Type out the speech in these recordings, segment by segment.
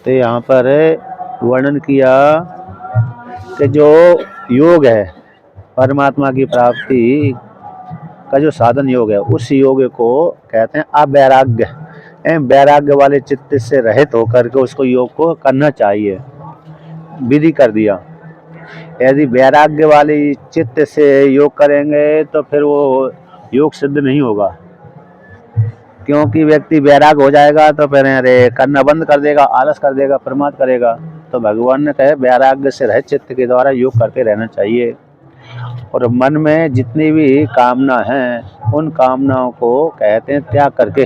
तो यहाँ पर वर्णन किया कि जो योग है परमात्मा की प्राप्ति का जो साधन योग है, उस योग को कहते हैं अवैराग्य। वैराग्य वाले चित्त से रहित होकर के उसको योग को करना चाहिए, विधि कर दिया। यदि वैराग्य वाली चित्त से योग करेंगे तो फिर वो योग सिद्ध नहीं होगा, क्योंकि व्यक्ति वैराग हो जाएगा तो फिर अरे करना बंद कर देगा, आलस कर देगा, प्रमाद करेगा। तो भगवान ने कहे वैराग्य से रहित चित्त के द्वारा योग करते रहना चाहिए। और मन में जितनी भी कामना है उन कामनाओं को कहते हैं त्याग करके,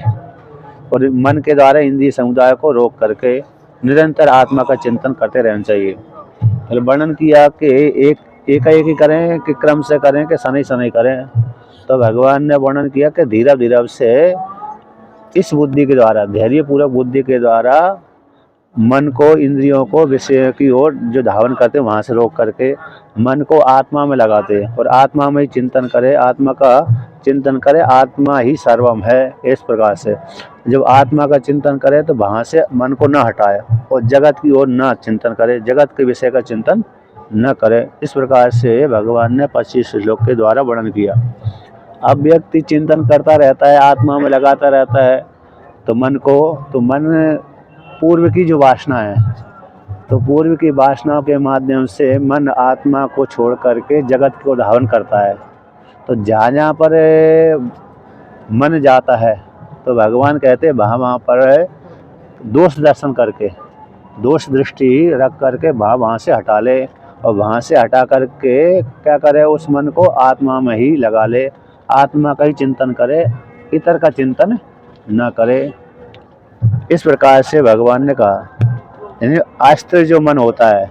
और मन के द्वारा इंद्रिय समुदाय को रोक करके निरंतर आत्मा का चिंतन करते रहना चाहिए। फिर वर्णन किया कि एक ही करें कि क्रम से करें कि शनि शनि करें। तो भगवान ने वर्णन किया कि धीरे धीरे से इस बुद्धि के द्वारा, धैर्य पूर्वक बुद्धि के द्वारा मन को, इंद्रियों को विषय की ओर जो धावन करते वहाँ से रोक करके मन को आत्मा में लगाते और आत्मा में ही चिंतन करे, आत्मा का चिंतन करे, आत्मा ही सर्वम है। इस प्रकार से जब आत्मा का चिंतन करे तो वहाँ से मन को न हटाए और जगत की ओर न चिंतन करे, जगत के विषय का चिंतन न करे। इस प्रकार से भगवान ने 25 श्लोक के द्वारा वर्णन किया। अब व्यक्ति चिंतन करता रहता है, आत्मा में लगाता रहता है, तो मन पूर्व की जो वासना है, तो पूर्व की वासनाओं के माध्यम से मन आत्मा को छोड़ करके जगत को धावन करता है। तो जहाँ जहाँ पर मन जाता है तो भगवान कहते हैं वहाँ पर दोष दर्शन करके, दोष दृष्टि रख करके वहाँ से हटा ले, और वहाँ से हटा करके क्या करे, उस मन को आत्मा में ही लगा ले, आत्मा का ही चिंतन करे, इतर का चिंतन न करे। इस प्रकार से भगवान ने कहा। यानी आस्थिर जो मन होता है,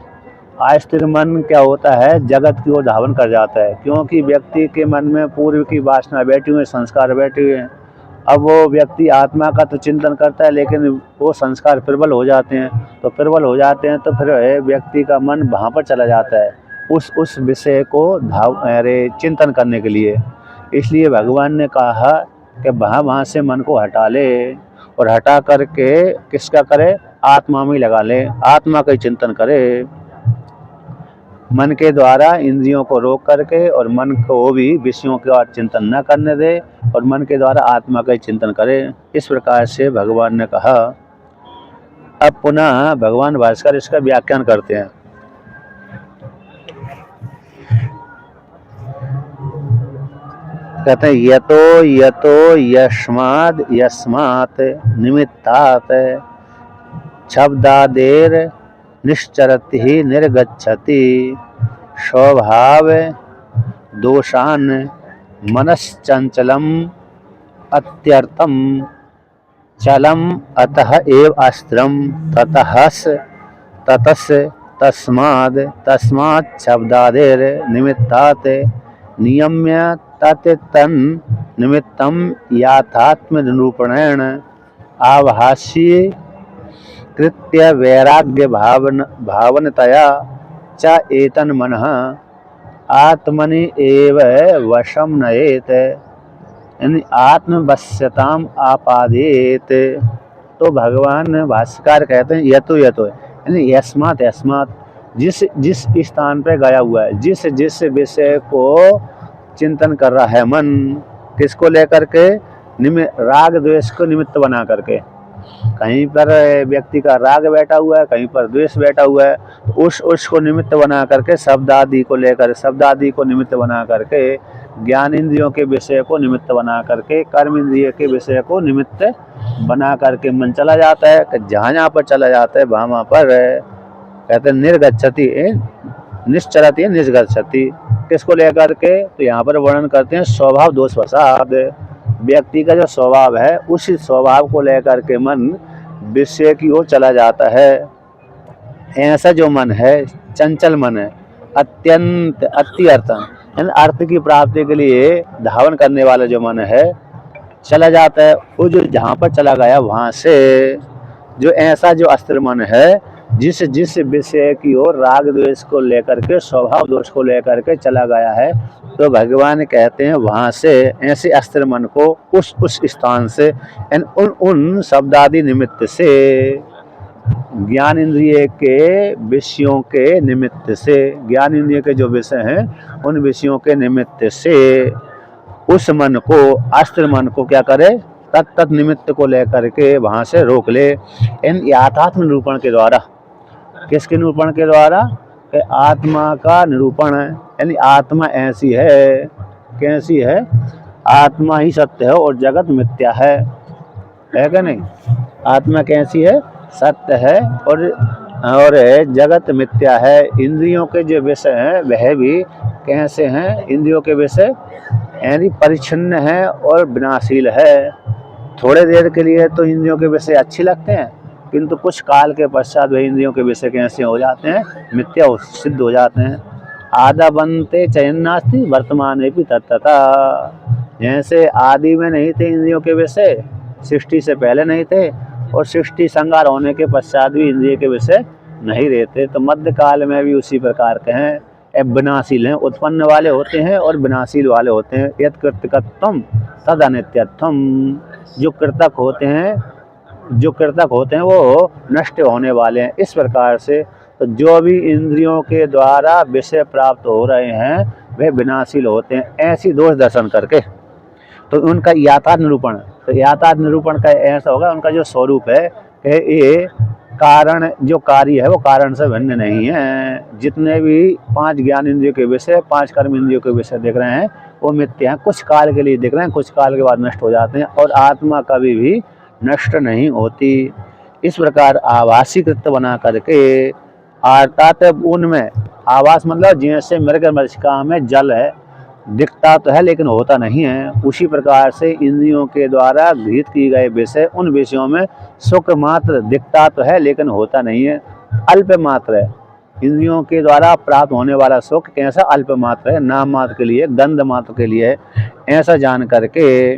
आस्थिर मन क्या होता है, जगत की ओर धावन कर जाता है, क्योंकि व्यक्ति के मन में पूर्व की वासना बैठी हुई, संस्कार बैठे हुए हैं। अब वो व्यक्ति आत्मा का तो चिंतन करता है, लेकिन वो संस्कार प्रबल हो जाते हैं, तो फिर व्यक्ति का मन वहाँ पर चला जाता है उस विषय को चिंतन करने के लिए। इसलिए भगवान ने कहा कि वहाँ से मन को हटा ले, और हटा करके किसका करे, आत्मा में लगा ले, आत्मा का ही चिंतन करे, मन के द्वारा इंद्रियों को रोक करके, और मन को भी विषयों के ओर चिंतन न करने दे, और मन के द्वारा आत्मा का ही चिंतन करे। इस प्रकार से भगवान ने कहा। अब पुनः भगवान भास्कर इसका व्याख्यान करते हैं। कहते हैं यतो यस्माद् यस्मात् निमित्तात् शब्दादेर निश्चरति निर्गच्छति स्वभाव दोषान मनश्चंचलम अत्यर्थम चलम अतः एव अस्त्रम ततस् तस्मात् शब्दादेर निमित्तात् नियम्य तन निमित्तम याथात्म निरूपणेन आभाष्य कृत्य वैराग्य भावनतया च एतन मनः आत्मनि एव वशम नयेत, यानी आत्मवश्यताम आपादेत। तो भगवान भाष्यकार कहते हैं यतो यानी यस्मात् जिस स्थान पर गया हुआ है, जिस विषय को चिंतन कर रहा है मन, किसको लेकर के, राग द्वेष को निमित्त बना करके। कहीं पर व्यक्ति का राग बैठा हुआ है, कहीं पर द्वेष बैठा हुआ है, तो उसको निमित्त बना करके, शब्द आदि को निमित्त बना करके, ज्ञान इंद्रियों के विषय को निमित्त बना करके, कर्म इंद्रिय के विषय को निमित्त बना करके मन चला जाता है। जहाँ पर चला जाता है वहाँ पर कहते हैं निर्गच्छति, निश्चरति निर्गच्छति। किसको लेकर के, तो यहाँ पर वर्णन करते हैं स्वभाव दोष वसाद। व्यक्ति का जो स्वभाव है, उसी स्वभाव को लेकर के मन विषय की ओर चला जाता है। ऐसा जो मन है, चंचल मन है, अत्यंत यानी अर्थ की प्राप्ति के लिए धावन करने वाला जो मन है, चला जाता है। वो जो जहाँ पर चला गया वहाँ से जो ऐसा जो अस्त्र मन है, जिस विषय की ओर राग द्वेष को लेकर के, स्वभाव दोष को लेकर के चला गया है, तो भगवान कहते हैं वहाँ से ऐसे अस्त्र मन को उस स्थान से उन शब्दादि निमित्त से ज्ञान इंद्रिय के विषयों के निमित्त से, ज्ञान इंद्रिय के जो विषय हैं उन विषयों के निमित्त से उस मन को, अस्त्र मन को क्या करे, तत्त निमित्त को लेकर के वहाँ से रोक ले। इन याथात्म निरूपण के द्वारा, किसके निरूपण के द्वारा, कि आत्मा का निरूपण है। यानी आत्मा ऐसी है, कैसी है, आत्मा ही सत्य है और जगत मिथ्या है क्या नहीं। आत्मा कैसी है, सत्य है और जगत मिथ्या है। इंद्रियों के जो विषय हैं वह भी कैसे हैं, इंद्रियों के विषय यानी परिच्छिन्न है और विनाशील है। थोड़े देर के लिए तो इंद्रियों के विषय अच्छे लगते हैं, किंतु कुछ काल के पश्चात वह इंद्रियों के विषय कैसे हो जाते हैं, मिथ्या सिद्ध हो जाते हैं। आदा बनते चयन्नास्ति वर्तमान भी तत्तथा, जैसे आदि में नहीं थे इंद्रियों के विषय, सृष्टि से पहले नहीं थे और सृष्टि संहार होने के पश्चात भी इंद्रिय के विषय नहीं रहते, तो मध्य काल में भी उसी प्रकार के हैं। विनाशील हैं, उत्पन्न वाले होते हैं और विनाशील वाले होते हैं। यत् कृतकत्वम तद अनित्यत्वम, जो कृतक होते हैं वो नष्ट होने वाले हैं। इस प्रकार से तो जो भी इंद्रियों के द्वारा विषय प्राप्त हो रहे हैं वे विनाशील होते हैं, ऐसी दोष दर्शन करके। तो उनका याथार्थ निरूपण, तो याथार्थ निरूपण का ऐसा होगा, उनका जो स्वरूप है कि ये कारण, जो कार्य है वो कारण से भिन्न नहीं है। जितने भी 5 ज्ञान इंद्रियों के विषय, 5 कर्म इंद्रियों के विषय दिख रहे हैं वो मिथ्या हैं, कुछ काल के लिए दिख रहे हैं, कुछ काल के बाद नष्ट हो जाते हैं और आत्मा कभी भी नष्ट नहीं होती। इस प्रकार आभासी कृत्य बना करके, अर्थात उनमें आभास मतलब जैसे मृग मरीचिका में जल है, दिखता तो है लेकिन होता नहीं है, उसी प्रकार से इंद्रियों के द्वारा गृहीत किए गए विषय, उन विषयों में सुख मात्र दिखता तो है लेकिन होता नहीं है, अल्प मात्र है। इंद्रियों के द्वारा प्राप्त होने वाला सुख कैसा, अल्प मात्र है, नाम मात्र के लिए, गंध मात्र के लिए। ऐसा जान करके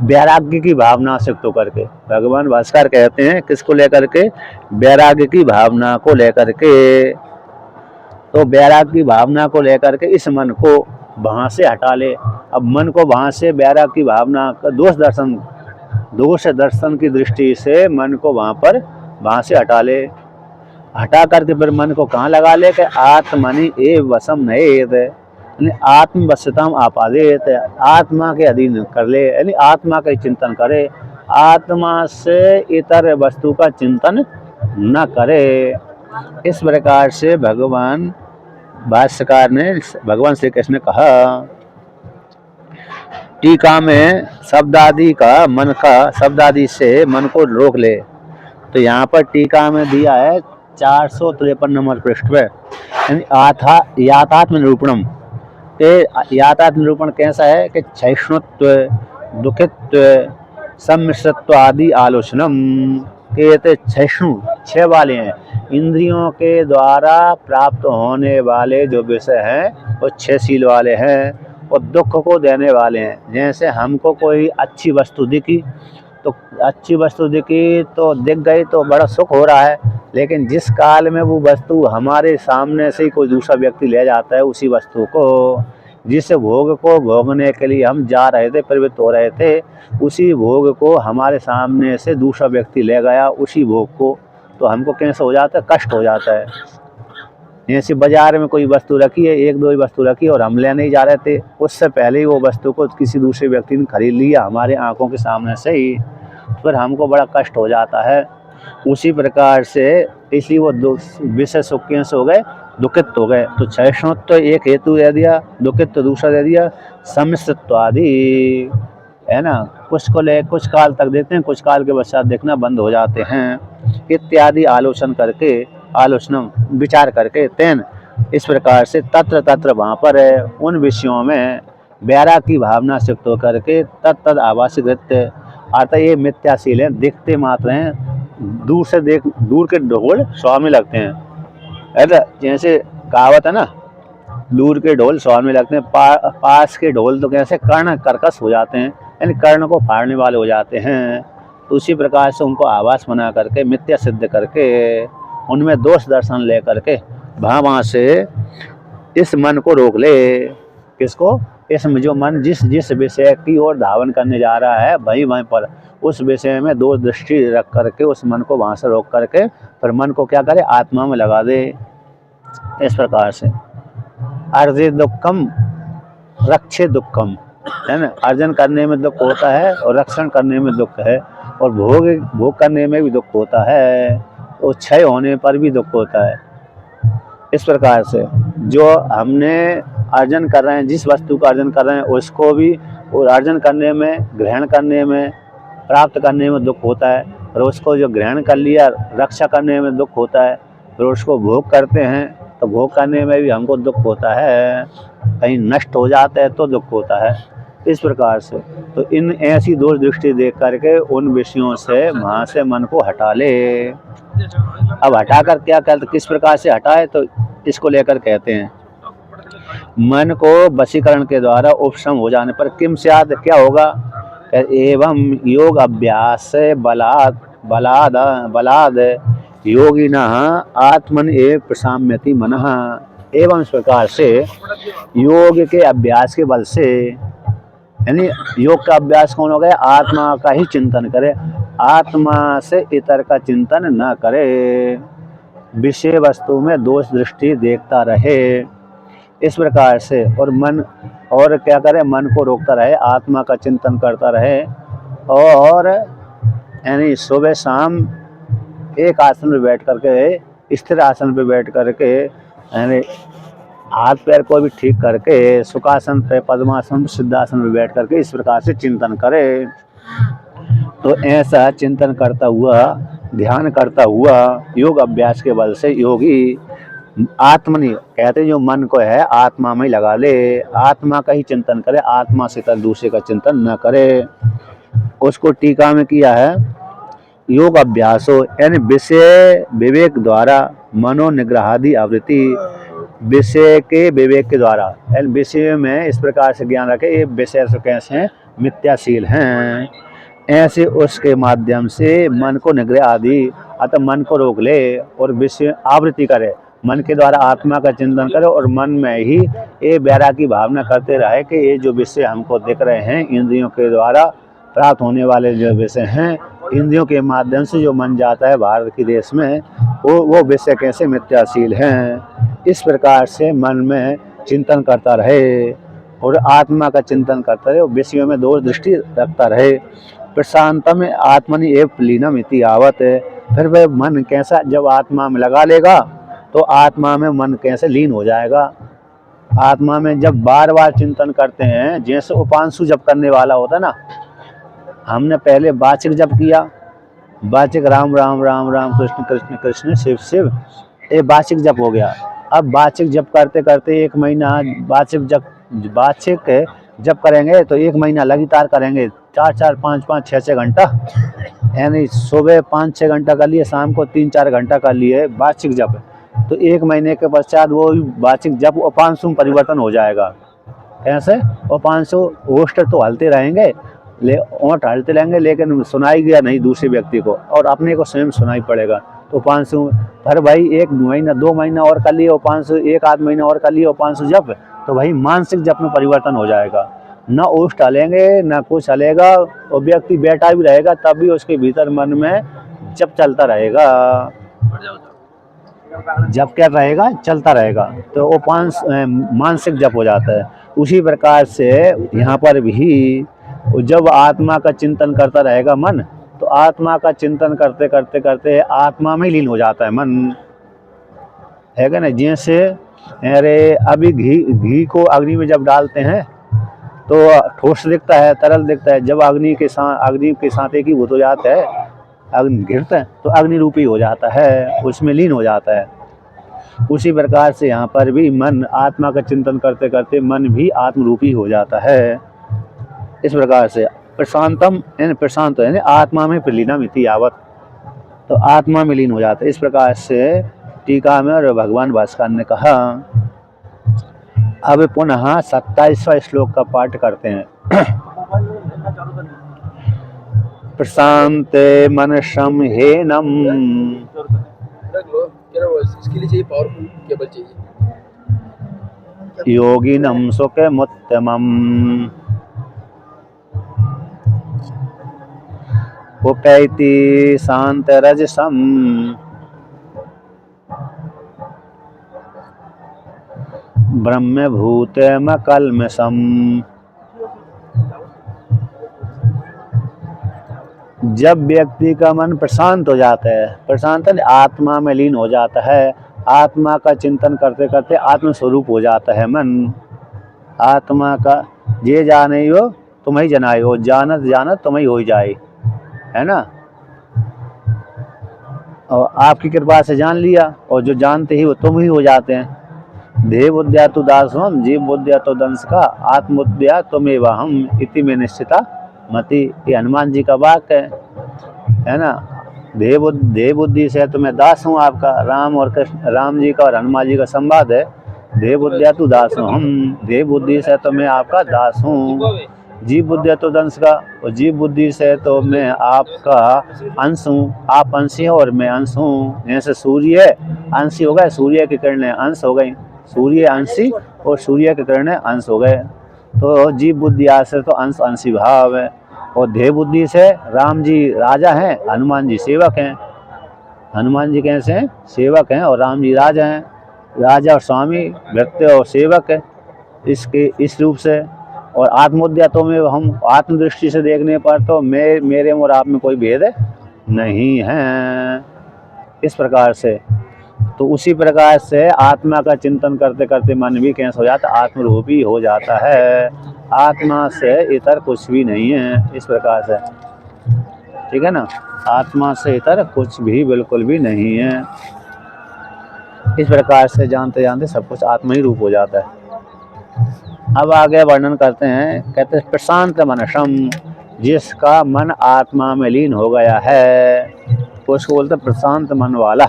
वैराग्य की भावना से तो करके, भगवान भास्कर कहते हैं किसको लेकर के, वैराग्य की भावना को लेकर के। तो वैराग्य की भावना को लेकर के इस मन को वहाँ से हटा ले। अब मन को वहाँ से वैराग्य की भावना का दोष दर्शन की दृष्टि से मन को वहाँ से हटा ले। हटा करके फिर मन को कहाँ लगा ले, कि आत्मनि एव वशम नयेत, यानी आत्मवश्यताम आपादेत, आत्मा के अधीन कर ले, यानी आत्मा का चिंतन करे, आत्मा से इतर वस्तु का चिंतन न करे। इस प्रकार से भगवान भाष्यकार ने, भगवान श्री कृष्ण ने कहा। टीका में शब्दादि से मन को रोक ले, तो यहाँ पर टीका में दिया है 453 नंबर पृष्ठ पे, याथात्म निरूपणम। याथात्म निरूपण कैसा है कि क्षयिष्णुत्व, दुखित्व, सम्मिश्रत्व आदि आलोचनम। कहते क्षयिष्णु 6 वाले हैं, इंद्रियों के द्वारा प्राप्त होने वाले जो विषय हैं वो 6 शील वाले हैं और दुख को देने वाले हैं। जैसे हमको कोई अच्छी वस्तु दिखी तो दिख गई तो बड़ा सुख हो रहा है, लेकिन जिस काल में वो वस्तु हमारे सामने से ही कोई दूसरा व्यक्ति ले जाता है उसी वस्तु को, जिस भोग को भोगने के लिए हम जा रहे थे, प्रवृत्त हो रहे थे, उसी भोग को हमारे सामने से दूसरा व्यक्ति ले गया उसी भोग को, तो हमको कैसे हो जाता है, कष्ट हो जाता है। जैसे बाजार में कोई वस्तु रखी है, 1-2 वस्तु रखी और हम ले नहीं जा रहे थे, उससे पहले ही वो वस्तु को किसी दूसरे व्यक्ति ने खरीद लिया हमारे आंखों के सामने से ही, फिर हमको बड़ा कष्ट हो जाता है। उसी प्रकार से इसलिए वो विषय सुख कैसे हो गए, दुखित हो गए। तो क्षयिष्णुत्व तो एक हेतु दे दिया, दुखित तो दूसरा दे दिया, सम्मिश्रत्व आदि है ना, कुछ काल तक देखते हैं, कुछ काल के पश्चात देखना बंद हो जाते हैं इत्यादि आलोचना विचार करके। तेन इस प्रकार से तत्र वहाँ पर है उन विषयों में वैराग्य की भावना से तो करके तत्त आभासी कृत्य, अर्थात ये मिथ्याशील हैं, दिखते मात्र हैं, दूर के ढोल स्वाद में लगते हैं। ऐसा जैसे कहावत है ना, दूर के ढोल स्वाद में लगते हैं, पास के ढोल तो कैसे कर्ण कर्कश हो जाते हैं, यानी कर्ण को फाड़ने वाले हो जाते हैं। तो उसी प्रकार से उनको आभास बना करके, मिथ्या सिद्ध करके, उनमें दोष दर्शन ले करके वहाँ से इस मन को रोक ले। किसको? इसमें जो मन जिस जिस विषय की ओर धावन करने जा रहा है वहीं पर उस विषय में दूर दृष्टि रख करके उस मन को वहाँ से रोक करके फिर मन को क्या करे, आत्मा में लगा दे। इस प्रकार से अर्जित दुखम रक्षे दुखम, है ना, अर्जन करने में दुख होता है और रक्षण करने में दुख है, और भोग करने में भी दुख होता है, और क्षय होने पर भी दुख होता है। इस प्रकार से जो हमने अर्जन कर रहे हैं, जिस वस्तु का अर्जन कर रहे हैं उसको भी, और अर्जन करने में, ग्रहण करने में, प्राप्त करने में दुख होता है, और उसको जो ग्रहण कर लिया रक्षा करने में दुख होता है, और उसको भोग करते हैं तो भोग करने में भी हमको दुख होता है, कहीं नष्ट हो जाता है तो दुख होता है। इस प्रकार से तो इन ऐसी दोष दृष्टि देख करके उन विषयों से वहाँ से मन को हटा ले। अब हटाकर क्या करते, किस प्रकार से हटाए, तो इसको लेकर कहते हैं मन को वशीकरण के द्वारा उपशम हो जाने पर किम स्यात्, क्या होगा, एवं योग अभ्यास बलाद योगिनः आत्मन एव प्रशाम्यति मनः। एवं इस प्रकार से योग के अभ्यास के बल से, यानी योग का अभ्यास कौन हो गया, आत्मा का ही चिंतन करे, आत्मा से इतर का चिंतन न करे, विषय वस्तु में दोष दृष्टि देखता रहे। इस प्रकार से और मन, और क्या करे, मन को रोकता रहे, आत्मा का चिंतन करता रहे, और यानी सुबह शाम एक आसन पे बैठ करके, स्थिर आसन पे बैठ करके, यानी हाथ पैर को भी ठीक करके सुखासन पे, पद्मासन पे, सिद्धासन पे बैठ करके इस प्रकार से चिंतन करे। तो ऐसा चिंतन करता हुआ, ध्यान करता हुआ, योग अभ्यास के बल से योगी आत्मनि, कहते जो मन को है आत्मा में लगा ले, आत्मा का ही चिंतन करे, आत्मा से तर दूसरे का चिंतन न करे। उसको टीका में किया है, योग अभ्यासो यानी विषय विवेक द्वारा मनोनिग्रहादि आवृत्ति, विषय के विवेक के द्वारा, यानी विषय में इस प्रकार से ज्ञान रखे, ये विषय से कैसे हैं, मिथ्याशील हैं, ऐसे उसके माध्यम से मन को निग्रह आदि, अतः मन को रोक ले और विषय आवृत्ति करे, मन के द्वारा आत्मा का चिंतन करे, और मन में ही ये वैराग्य की भावना करते रहे कि ये जो विषय हमको दिख रहे हैं, इंद्रियों के द्वारा प्राप्त होने वाले जो विषय हैं, इंद्रियों के माध्यम से जो मन जाता है भारत के देश में, वो विषय कैसे मिथ्याशील हैं। इस प्रकार से मन में चिंतन करता रहे और आत्मा का चिंतन करता रहे, और विषयों में दोष दृष्टि रखता रहे। प्रशांतम आत्मनि एव लीनम इति आवत, फिर वह मन कैसा, जब आत्मा में लगा लेगा तो आत्मा में मन कैसे लीन हो जाएगा। आत्मा में जब बार बार चिंतन करते हैं, जैसे उपांशु जप करने वाला होता है ना, हमने पहले वाचिक जप किया, वाचिक राम राम राम राम कृष्ण कृष्ण कृष्ण शिव शिव, ये वाचिक जप हो गया। अब वाचिक जप करते करते 1 महीना वाचिक जप करेंगे तो 1 महीना लगातार करेंगे, 4-4 5-5 6-6 घंटा, यानी सुबह 5-6 घंटा कर लिए, शाम को 3-4 घंटा कर लिए वाचिक जप, तो 1 महीने के पश्चात वो वाचिक जप उपांशु में परिवर्तन हो जाएगा। कैसे, उपांशु होस्ट तो हलते रहेंगे, ओंठ हलते रहेंगे, लेकिन सुनाई गया नहीं दूसरे व्यक्ति को, और अपने को स्वयं सुनाई पड़ेगा। तो उपांशु पर भाई 1 महीना 2 महीना और कर लिए उपांशु, 1-8 महीना और कर लिए उपांशु जप, तो भाई मानसिक जप में परिवर्तन हो जाएगा, न ओष्ठ हलेंगे न कुछ हलेगा, और व्यक्ति बैठा भी रहेगा तब भी उसके भीतर मन में जप चलता रहेगा, जप क्या रहेगा, चलता रहेगा, तो वो मानसिक जप हो जाता है। उसी प्रकार से यहाँ पर भी जब आत्मा का चिंतन करता रहेगा मन, तो आत्मा का चिंतन करते करते करते आत्मा में लीन हो जाता है मन, है क्या ना। जैसे अरे अभी घी को अग्नि में जब डालते हैं तो ठोस दिखता है, तरल दिखता है, जब अग्नि के साथ एक ही भूत हो जाता है, अग्नि गिरता है तो अग्नि रूपी हो जाता है, उसमें लीन हो जाता है। उसी प्रकार से यहाँ पर भी मन आत्मा का चिंतन करते करते मन भी आत्मरूपी हो जाता है। इस प्रकार से प्रशांतम यानी प्रशांत यानी आत्मा में प्रलीनम इति यावत, तो आत्मा में लीन हो जाता है। इस प्रकार से टीका में और भगवान भास्कर ने कहा। अब पुनः 27वां श्लोक का पाठ करते हैं। प्रशांते मनसम हेनम, इसके लिए चाहिए पावरफुल केबल चाहिए। योगिनं सुखमुत्तमम् उपैति शान्तरजसं ब्रह्मभूतमकल्मषम्। जब व्यक्ति का मन प्रशांत हो जाता है, प्रशांत आत्मा में लीन हो जाता है, आत्मा का चिंतन करते करते आत्म स्वरूप हो जाता है मन। आत्मा का जे जाने हो तुम ही जनाए हो, जानत जानत तुम ही हो जाए, है ना। और आपकी कृपा से जान लिया, और जो जानते ही वो तुम ही हो जाते हैं। देव बुद्धिया तो दासवम, जीव बुद्धिया तो दंश का, आत्मबुद्धिया तुमेव हम इति में निश्चिता मति। ये हनुमान जी का वाक्य है ना। देव बुद्धि से तो मैं दास हूँ आपका। राम और कृष्ण, राम जी का और हनुमान जी का संवाद है। देव बुद्धिया तो दास हूँ हम, देव बुद्धि से तो मैं आपका दास हूँ। जीव बुद्धि तो दंश का, और जीव बुद्धि से तो मैं आपका अंश हूँ। आप अंशी हो और मैं अंश हूँ। जैसे सूर्य अंशी हो गए, सूर्य की किरणें अंश हो गई, सूर्य अंशी और सूर्य की किरणें अंश हो गए। तो जीव बुद्धि से तो अंश अंशी भाव है। और देव बुद्धि से राम जी राजा हैं, हनुमान जी सेवक हैं। हनुमान जी कैसे हैं? सेवक हैं, और राम जी राजा हैं। राजा और स्वामी, भृत्य और सेवक है इसके इस रूप से। और आत्मोद्या तो में हम आत्मदृष्टि से देखने पर तो मेरे और आप में कोई भेद नहीं है, इस प्रकार से। तो उसी प्रकार से आत्मा का चिंतन करते करते मन भी कैसे हो जाता, आत्मरूपी हो जाता है। आत्मा से इतर कुछ भी नहीं है, इस प्रकार से, ठीक है ना। आत्मा से इतर कुछ भी बिल्कुल भी नहीं है। इस प्रकार से जानते जानते सब कुछ आत्मा ही रूप हो जाता है। अब आगे वर्णन करते हैं, कहते हैं प्रशांत मनसम, जिसका मन आत्मा में लीन हो गया है उसको बोलते प्रशांत मन वाला।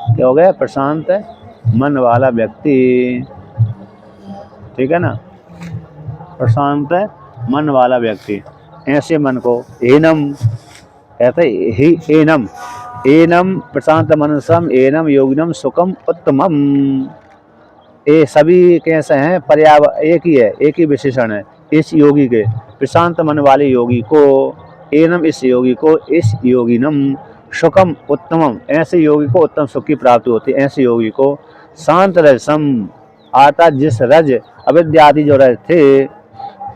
क्या हो गया? प्रशांत मन वाला व्यक्ति, ठीक है ना। प्रशांत मन वाला व्यक्ति, ऐसे मन को एनम कहते ही, एनम एनम प्रशांत मनसम एनम योगिनम सुखम उत्तमम। ये सभी कैसे हैं? एक ही है, एक ही विशेषण है इस योगी के। प्रशांत मन वाले योगी को, एनम इस योगी को, इस योगिनम सुखम उत्तमम, ऐसे योगी को उत्तम सुख की प्राप्ति होती है। ऐसे योगी को शांत रजसम आता, जिस रज अविद्यादि जो रज थे,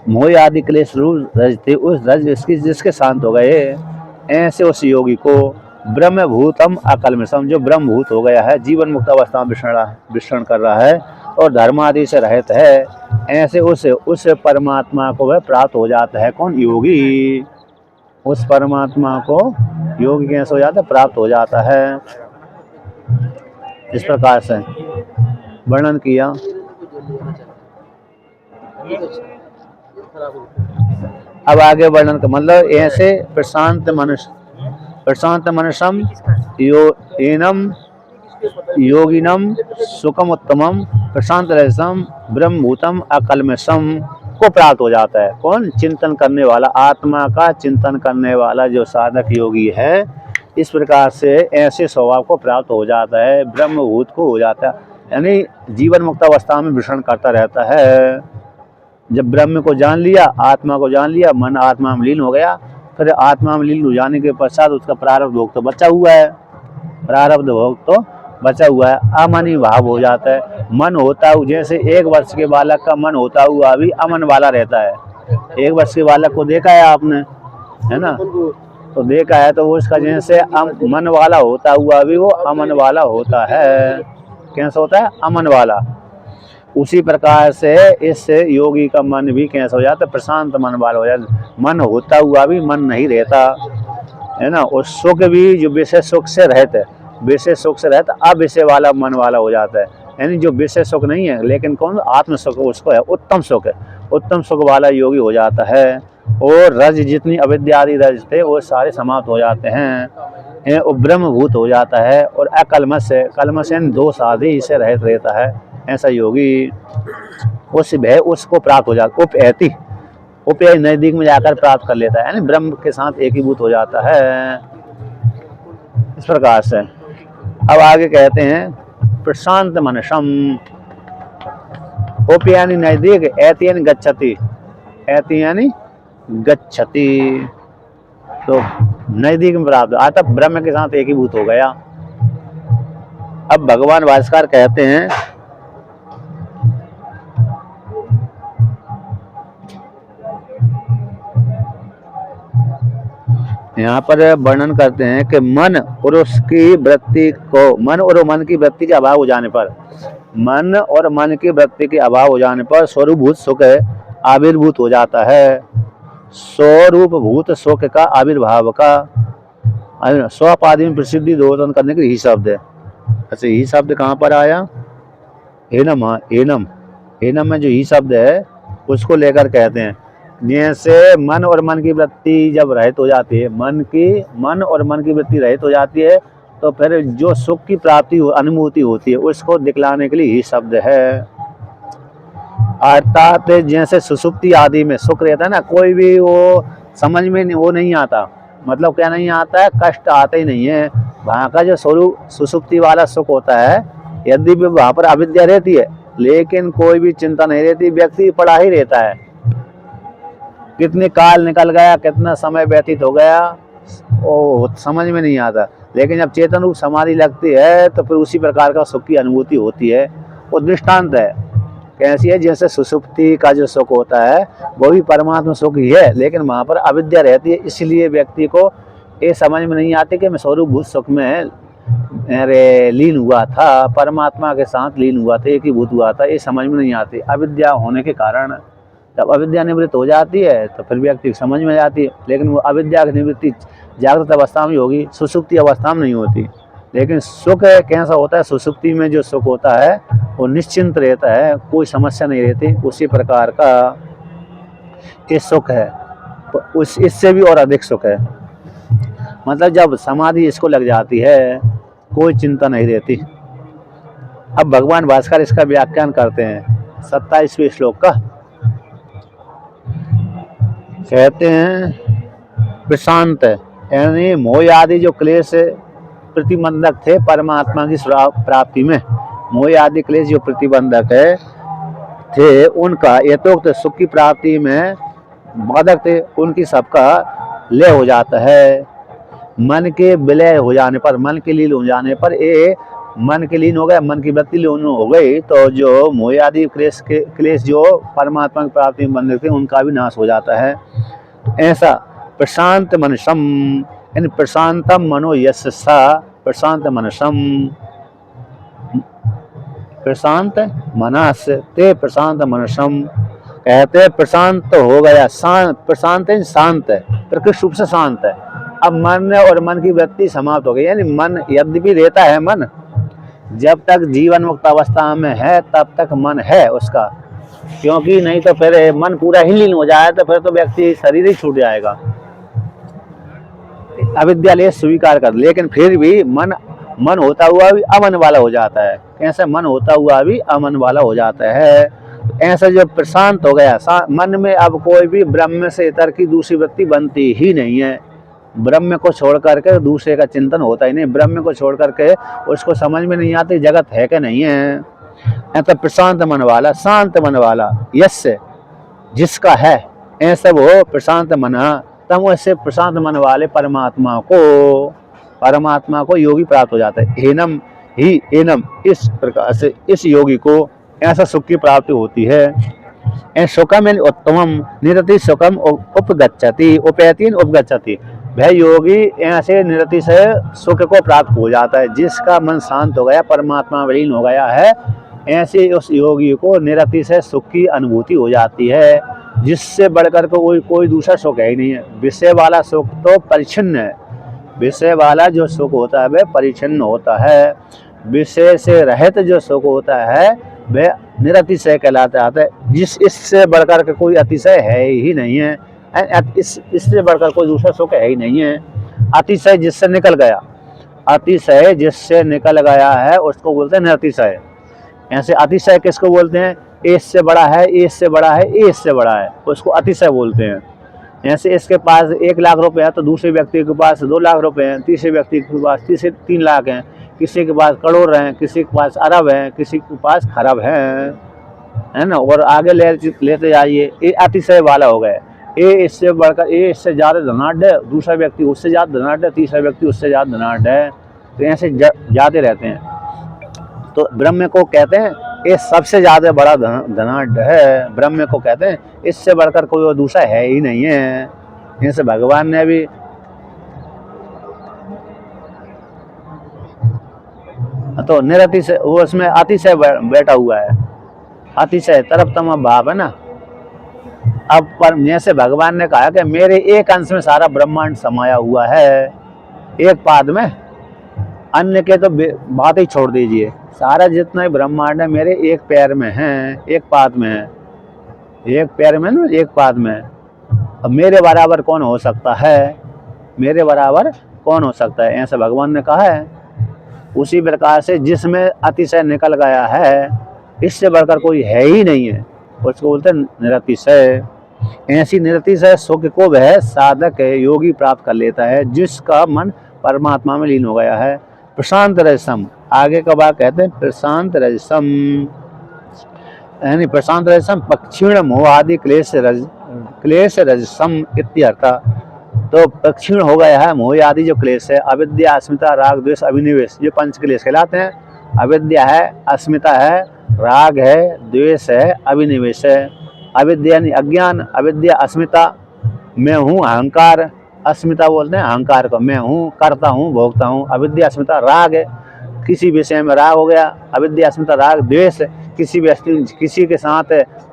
मोह आदि क्लेश रूप रज थे, उस रज जिसके शांत हो गए, ऐसे उस योगी को ब्रह्मभूतम अकल्मषम, जो ब्रह्मभूत हो गया है, जीवन मुक्त अवस्था में विचरण कर रहा है और धर्म आदि से रहित है, ऐसे उस परमात्मा को वह प्राप्त हो जाता है। कौन? योगी। उस परमात्मा को योगी कैसे हो जाता है? प्राप्त हो जाता है। इस प्रकार से वर्णन किया। अब आगे वर्णन का मतलब, ऐसे प्रशांत मनसम एनम योगिनम सुखम उत्तमम प्रशांत रजसम ब्रह्मभूतम अकल्मषम को प्राप्त हो जाता है। कौन? चिंतन करने वाला, आत्मा का चिंतन करने वाला जो साधक योगी है, इस प्रकार से ऐसे स्वभाव को प्राप्त हो जाता है, ब्रह्मभूत को हो जाता है, यानी जीवन मुक्त अवस्था में विचरण करता रहता है। जब ब्रह्म को जान लिया, आत्मा को जान लिया, मन आत्मा में लीन हो गया, फिर आत्मा में लीन हो जाने के पश्चात उसका प्रारब्ध भोग तो बचा हुआ है, प्रारब्ध भोग तो बचा हुआ है, अमनी भाव हो जाता है। मन होता हुआ, जैसे 1 वर्ष के बालक का मन होता हुआ भी अमन वाला रहता है। 1 वर्ष के बालक को देखा है आपने, है ना, तो देखा है, तो वो उसका जैसे मन वाला होता हुआ भी वो अमन वाला होता है। कैसा होता है? अमन वाला। उसी प्रकार से इस योगी का मन भी कैसा हो जाता है? प्रशांत मन वाला हो जाता। मन होता हुआ भी मन नहीं रहता, है ना। और सुख भी जो विषय सुख से रहता है, विषय सुख से रहता, अविषय वाला मन वाला हो जाता है। यानी जो विषय सुख नहीं है, लेकिन कौन? आत्म सुख उसको है, उत्तम सुख है, उत्तम सुख वाला योगी हो जाता है। और रज जितनी अविद्यादि रज थे वो सारे समाप्त हो जाते हैं, वो ब्रह्मभूत हो जाता है। और अकल्मष है, कल्मष दोष आदि से रहित रहता है। ऐसा योगी उस भय उसको प्राप्त हो जाता, उपैति, उपय नजदीक में जाकर प्राप्त कर लेता है, यानी ब्रह्म के साथ एकीभूत हो जाता है। इस प्रकार से अब आगे कहते हैं प्रशांत मनसम, ओप यानी नजदीक, एति यानी गच्छति, एति यानी गच्छति, तो नजदीक में प्राप्त, आता ब्रह्म के साथ एकीभूत हो गया। अब भगवान भास्कर कहते हैं यहाँ पर वर्णन करते हैं कि मन और उसकी वृत्ति को, मन और मन की वृत्ति के अभाव हो जाने पर, मन और मन की वृत्ति के अभाव हो जाने पर स्वरूपभूत सुख आविर्भूत हो जाता है। स्वरूपभूत सुख का आविर्भाव का स्वापादि में प्रसिद्धि दोहन करने के लिए ही शब्द है। अच्छा, ही शब्द कहाँ पर आया? एनम, एनम, एनम में जो ही शब्द है उसको लेकर कहते हैं, जैसे मन और मन की वृत्ति जब रहित हो जाती है, मन और मन की वृत्ति रहित हो जाती है, तो फिर जो सुख की प्राप्ति अनुभूति होती है उसको दिखलाने के लिए ही शब्द है। अर्थात जैसे सुसुप्ति आदि में सुख रहता है ना, कोई भी वो समझ में वो नहीं आता, मतलब क्या नहीं आता है, कष्ट आता ही नहीं है। वहाँ का जो स्वरूप सुसुप्ति वाला सुख होता है, यदि भी वहाँ पर अविद्या रहती है लेकिन कोई भी चिंता नहीं रहती, व्यक्ति पड़ा ही रहता है, कितने काल निकल गया, कितना समय व्यतीत हो गया, वो समझ में नहीं आता। लेकिन जब चेतन रूप समाधि लगती है तो फिर उसी प्रकार का सुख की अनुभूति होती है। वो दृष्टांत है, कैसी है? जैसे सुसुप्ति का जो सुख होता है वो भी परमात्मा सुख ही है, लेकिन वहाँ पर अविद्या रहती है, इसलिए व्यक्ति को ये समझ में नहीं आती कि मैं स्वरूपभूत सुख में लीन हुआ था, परमात्मा के साथ लीन हुआ था, एकीभूत हुआ था, ये समझ में नहीं आती अविद्या होने के कारण। जब अविद्या निवृत्त हो जाती है तो फिर व्यक्ति समझ में आती है, लेकिन वो अविद्या की निवृत्ति जागृत अवस्था में होगी, सुसुप्ति अवस्था में नहीं होती। लेकिन सुख कैसा होता है? सुसुप्ति में जो सुख होता है वो निश्चिंत रहता है, कोई समस्या नहीं रहती, उसी प्रकार का ये सुख है। तो इससे भी और अधिक सुख है, मतलब जब समाधि इसको लग जाती है कोई चिंता नहीं रहती। अब भगवान भास्कर इसका व्याख्यान करते हैं 27वें श्लोक का, कहते हैं प्रशांत, यानी मोह आदि जो क्लेश प्रतिबंधक थे परमात्मा की प्राप्ति में, मोह आदि क्लेश जो प्रतिबंधक है थे उनका यथोक्त सुख की प्राप्ति में बाधक थे, उनकी सबका लय हो जाता है। मन के विलय हो जाने पर, मन के लीन हो जाने पर, ये मन के लीन हो गया, मन की वृत्ति लीन हो गई, तो जो मोह आदि क्लेश जो परमात्मा की प्राप्ति में बंधक थे उनका भी नाश हो जाता है। ऐसा प्रशांत मनसम, यानी प्रशांतम मनो यस्य सा, प्रशांत मनसम, प्रशांत मनस ते प्रशांत मनसम, कहते प्रशांत हो गया, शांत, प्रशांत शांत है, प्रकृष्ट रूप से शांत है। अब मन और मन की वृत्ति समाप्त हो गई, यानी मन यद्यपि रहता है, मन जब तक जीवन मुक्त अवस्था में है तब तक मन है उसका, क्योंकि नहीं तो फिर मन पूरा ही लीन हो जाए तो फिर तो व्यक्ति शरीर ही छूट जाएगा, अविद्यालय स्वीकार कर। लेकिन फिर भी मन होता हुआ भी अमन वाला हो जाता है। कैसे? मन होता हुआ भी अमन वाला हो जाता है। ऐसा जो प्रशांत हो गया, मन में अब कोई भी ब्रह्म से इतर की दूसरी वृत्ति बनती ही नहीं है, ब्रह्म को छोड़ करके दूसरे का चिंतन होता ही नहीं, ब्रह्म को छोड़ करके उसको समझ में नहीं आती जगत है कि नहीं है। ऐसा प्रशांत मन वाला, शांत मन वाला, यस्य जिसका है, ऐसा वो प्रशांत मन, तम ऐसे प्रशांत मन वाले परमात्मा को योगी प्राप्त हो जाता है। एनम ही एनम, इस प्रकार से इस योगी को ऐसा सुख की प्राप्ति होती है। सुखम उत्तमम निरति सुखम उपगच्छति, उपैतीन उपगच्छति, वह योगी ऐसे निरति से सुख को प्राप्त हो जाता है, जिसका मन शांत हो गया, परमात्मा विलीन हो गया है, ऐसे उस योगी को निरति से सुख की अनुभूति हो जाती है, जिससे बढ़कर कोई दूसरा सुख है ही नहीं है। विषय वाला सुख तो परिच्छिन्न है, विषय वाला जो सुख होता है वह परिच्छिन्न होता है, विषय से रहित जो सुख होता है वह निरतिशय कहलाता है, इससे बढ़कर के कोई अतिशय है ही नहीं है, इससे बढ़कर कोई दूसरा सुख है ही नहीं है। अतिशय जिससे निकल गया, अतिशय जिससे निकल गया है उसको बोलते हैं निरतिशय। ऐसे अतिशय किसको बोलते हैं? इससे बड़ा है, इससे बड़ा है, इससे बड़ा है, उसको अतिशय बोलते हैं। ऐसे इसके पास 1 लाख रुपए है तो दूसरे व्यक्ति के पास 2 लाख रुपए हैं, तीसरे व्यक्ति के पास 3 लाख हैं, किसी के पास करोड़ हैं, किसी के पास अरब हैं, किसी के पास खरब हैं। है ना, और आगे लेते जाइए, ये अतिशय वाला हो गए, ये इससे बढ़कर, ये इससे ज़्यादा धनाढ़ है, दूसरा व्यक्ति उससे ज़्यादा धनाढ़ है, तीसरा व्यक्ति उससे ज़्यादा धनाढ़ है, तो ऐसे जाते रहते हैं। तो ब्रह्म को कहते हैं ये सबसे ज़्यादा बड़ा धनाढ़ है, ब्रह्म को कहते हैं इससे बढ़कर कोई और दूसरा है ही नहीं है। जैसे भगवान ने भी तो निरतिशय, वो उसमें अतिशय बैठा हुआ है, अतिशय तरफतम भाव है ना। अब पर जैसे भगवान ने कहा कि मेरे एक अंश में सारा ब्रह्मांड समाया हुआ है, एक पाद में, अन्य के तो बात ही छोड़ दीजिए, सारा जितना ही ब्रह्मांड है मेरे एक पैर में है, एक पाद में है, एक पैर में ना, एक पाद में। अब मेरे बराबर कौन हो सकता है, मेरे बराबर कौन हो सकता है, ऐसा भगवान ने कहा है। उसी प्रकार से जिसमें अतिशय निकल गया है, इससे बढ़कर कोई है ही नहीं है, उसको बोलते हैं निरतिशय। ऐसी निरतिशय सुख को वह साधक है योगी प्राप्त कर लेता है जिसका मन परमात्मा में लीन हो गया है। प्रशांत रजसम, आगे का बात कहते हैं प्रशांत रजसम, यानी प्रशांत रजसम पक्षीण मोह आदि क्लेश रजसम इत्यर्थ। तो पक्षीण हो गया है मोह आदि जो क्लेश है, अविद्या अस्मिता राग द्वेष अभिनिवेश, ये पंच क्लेश कहलाते हैं। अविद्या है, अस्मिता है, राग है, द्वेष है, अभिनिवेश है। अविद्या यानी अज्ञान, अविद्या अस्मिता मैं हूँ, अहंकार, अस्मिता बोलते हैं अहंकार को, मैं हूँ, करता हूँ, भोगता हूँ। अविद्या अस्मिता राग है, किसी विषय में राग हो गया, अविद्या अस्मिता राग। द्वेष, किसी व्यक्ति किसी के साथ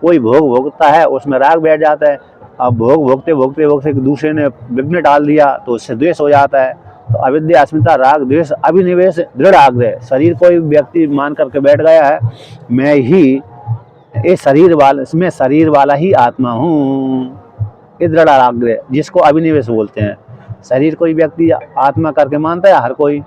कोई भोग भोगता है उसमें राग बैठ जाता है, अब भोग भोगते भोगते भोगते दूसरे ने विघ्न डाल दिया तो उससे द्वेष हो जाता है। तो अविद्या अस्मिता राग द्वेष अभिनिवेश दृढ़ आग्रह, शरीर कोई व्यक्ति मान करके बैठ गया है मैं ही ये शरीर वाला ही आत्मा हूँ, ये दृढ़ आग्रह जिसको अभिनिवेश बोलते हैं। शरीर कोई व्यक्ति आत्मा करके मानता है हर कोई,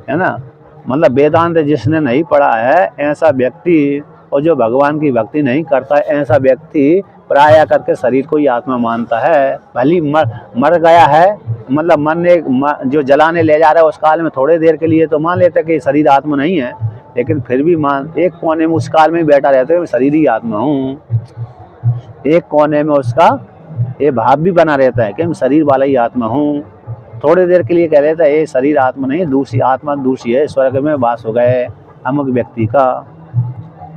है ना, मतलब वेदांत जिसने नहीं पढ़ा है ऐसा व्यक्ति, और जो भगवान की भक्ति नहीं करता है ऐसा व्यक्ति प्राय करके शरीर को ही आत्मा मानता है। भली मर गया है, मतलब मरने जो जलाने ले जा रहा है उस काल में थोड़ी देर के लिए तो मान लेते कि शरीर आत्मा नहीं है, लेकिन फिर भी एक कोने में उस काल में बैठा रहता है शरीर ही आत्मा हूँ, एक कोने में उसका ये भाव भी बना रहता है कि मैं शरीर वाला ही आत्मा हूँ। थोड़ी देर के लिए कह रहता है ये शरीर आत्मा नहीं, दूसरी आत्मा दूसरी है, स्वर्ग में वास हो गए अमुक व्यक्ति का,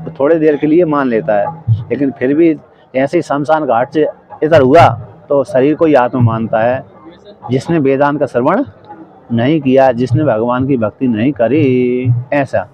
तो थोड़ी देर के लिए मान लेता है, लेकिन फिर भी ऐसे ही शमशान घाट से इधर हुआ तो शरीर को ही आत्मा मानता है। जिसने वेदांत का श्रवण नहीं किया, जिसने भगवान की भक्ति नहीं करी, ऐसा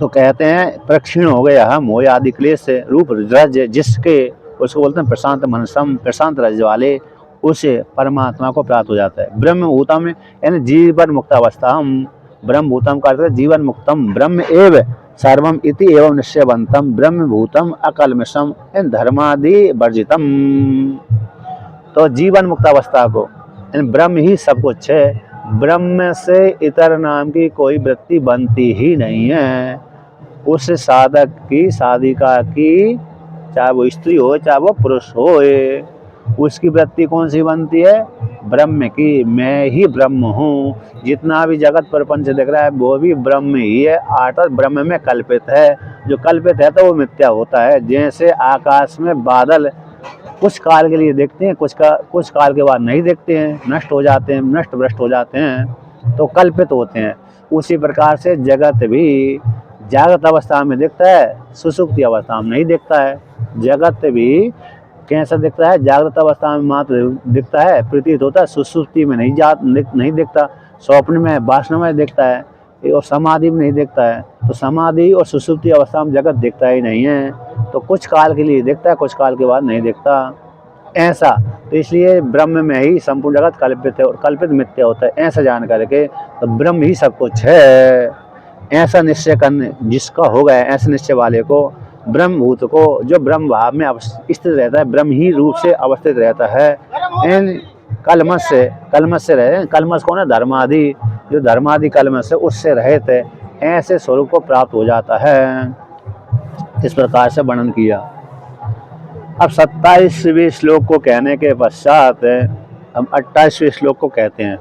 तो कहते हैं प्रक्षीण हो गया मोह आदि क्लेश से रूप रज, जिसके उसको बोलते हैं प्रशांत मनसम, प्रशांत रज वाले, उसे परमात्मा को प्राप्त हो जाता है। ब्रह्म भूतम यानी जीवन मुक्त अवस्था, हम ब्रह्म भूतम का अर्थ है जीवन मुक्तम, ब्रह्म एव सर्वम इति एवं निश्चयवंतम, ब्रह्म भूतम अकल्मषम धर्मादि वर्जितम। तो जीवन मुक्त अवस्था को, ब्रह्म ही सब कुछ है, ब्रह्म से इतर नाम की कोई वृत्ति बनती ही नहीं है। उस साधक की, साधिका की, चाहे वो स्त्री हो चाहे वो पुरुष हो, उसकी वृत्ति कौन सी बनती है, ब्रह्म की, मैं ही ब्रह्म हूँ। जितना भी जगत प्रपंच दिख रहा है वो भी ब्रह्म ही है, आठ ब्रह्म में कल्पित है, जो कल्पित है तो वो मिथ्या होता है। जैसे आकाश में बादल कुछ काल के लिए देखते हैं, कुछ काल के बाद नहीं देखते हैं, नष्ट हो जाते हैं, नष्ट भ्रष्ट हो जाते हैं, तो कल्पित होते हैं। उसी प्रकार से जगत भी जागृत अवस्था में दिखता है, सुसुप्ति अवस्था में नहीं दिखता है। जगत भी कैसा दिखता है, जागृत अवस्था में मात्र दिखता है, प्रतीत होता है, सुसुप्ति में नहीं दिखता, स्वप्न में वासना में दिखता है, और समाधि में नहीं दिखता है। तो समाधि और सुसुप्ति अवस्था में जगत दिखता ही नहीं है, तो कुछ काल के लिए दिखता है, कुछ काल के बाद नहीं दिखता, ऐसा। तो इसलिए ब्रह्म में ही संपूर्ण जगत कल्पित है और कल्पित मिथ्या होता है, ऐसा जान करके तो ब्रह्म ही सब कुछ है, ऐसा निश्चय करने जिसका हो गया, ऐसे निश्चय वाले को, ब्रह्मभूत को, जो ब्रह्म भाव में स्थित रहता है, ब्रह्म ही रूप से अवस्थित रहता है, कलमश से रहे, कलमश कौन है, धर्मादि, जो धर्मादि कलमश है उससे रहित है, ऐसे स्वरूप को प्राप्त हो जाता है। इस प्रकार से वर्णन किया। अब 27वें श्लोक को कहने के पश्चात हम 28वें श्लोक को कहते हैं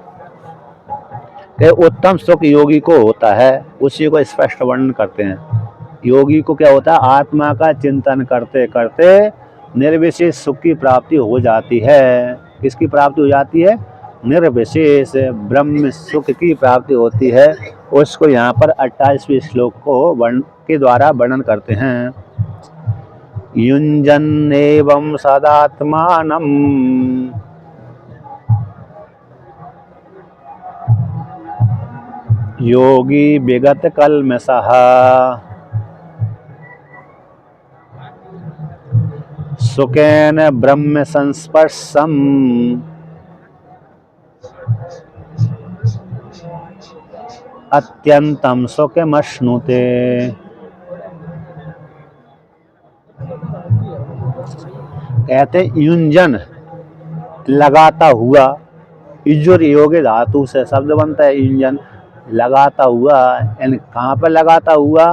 कि उत्तम सुख योगी को होता है, उसी को स्पष्ट वर्णन करते हैं। योगी को क्या होता है, आत्मा का चिंतन करते करते निर्विशेष सुख की प्राप्ति हो जाती है। किसकी प्राप्ति हो जाती है? निर्विशेष ब्रह्म सुख की प्राप्ति होती है। उसको यहाँ पर 28वें श्लोक को वर्ण के द्वारा वर्णन करते हैं। युञ्जन् एवं सदात्मानं योगी विगत कल्मषः सुखेन ब्रह्म संस्पर्शम अत्यंतम सुखमश्नुते। कहते युंजन लगाता हुआ, इजुर योग धातु से शब्द बनता है युंजन, लगाता हुआ। यानी कहाँ पर लगाता हुआ?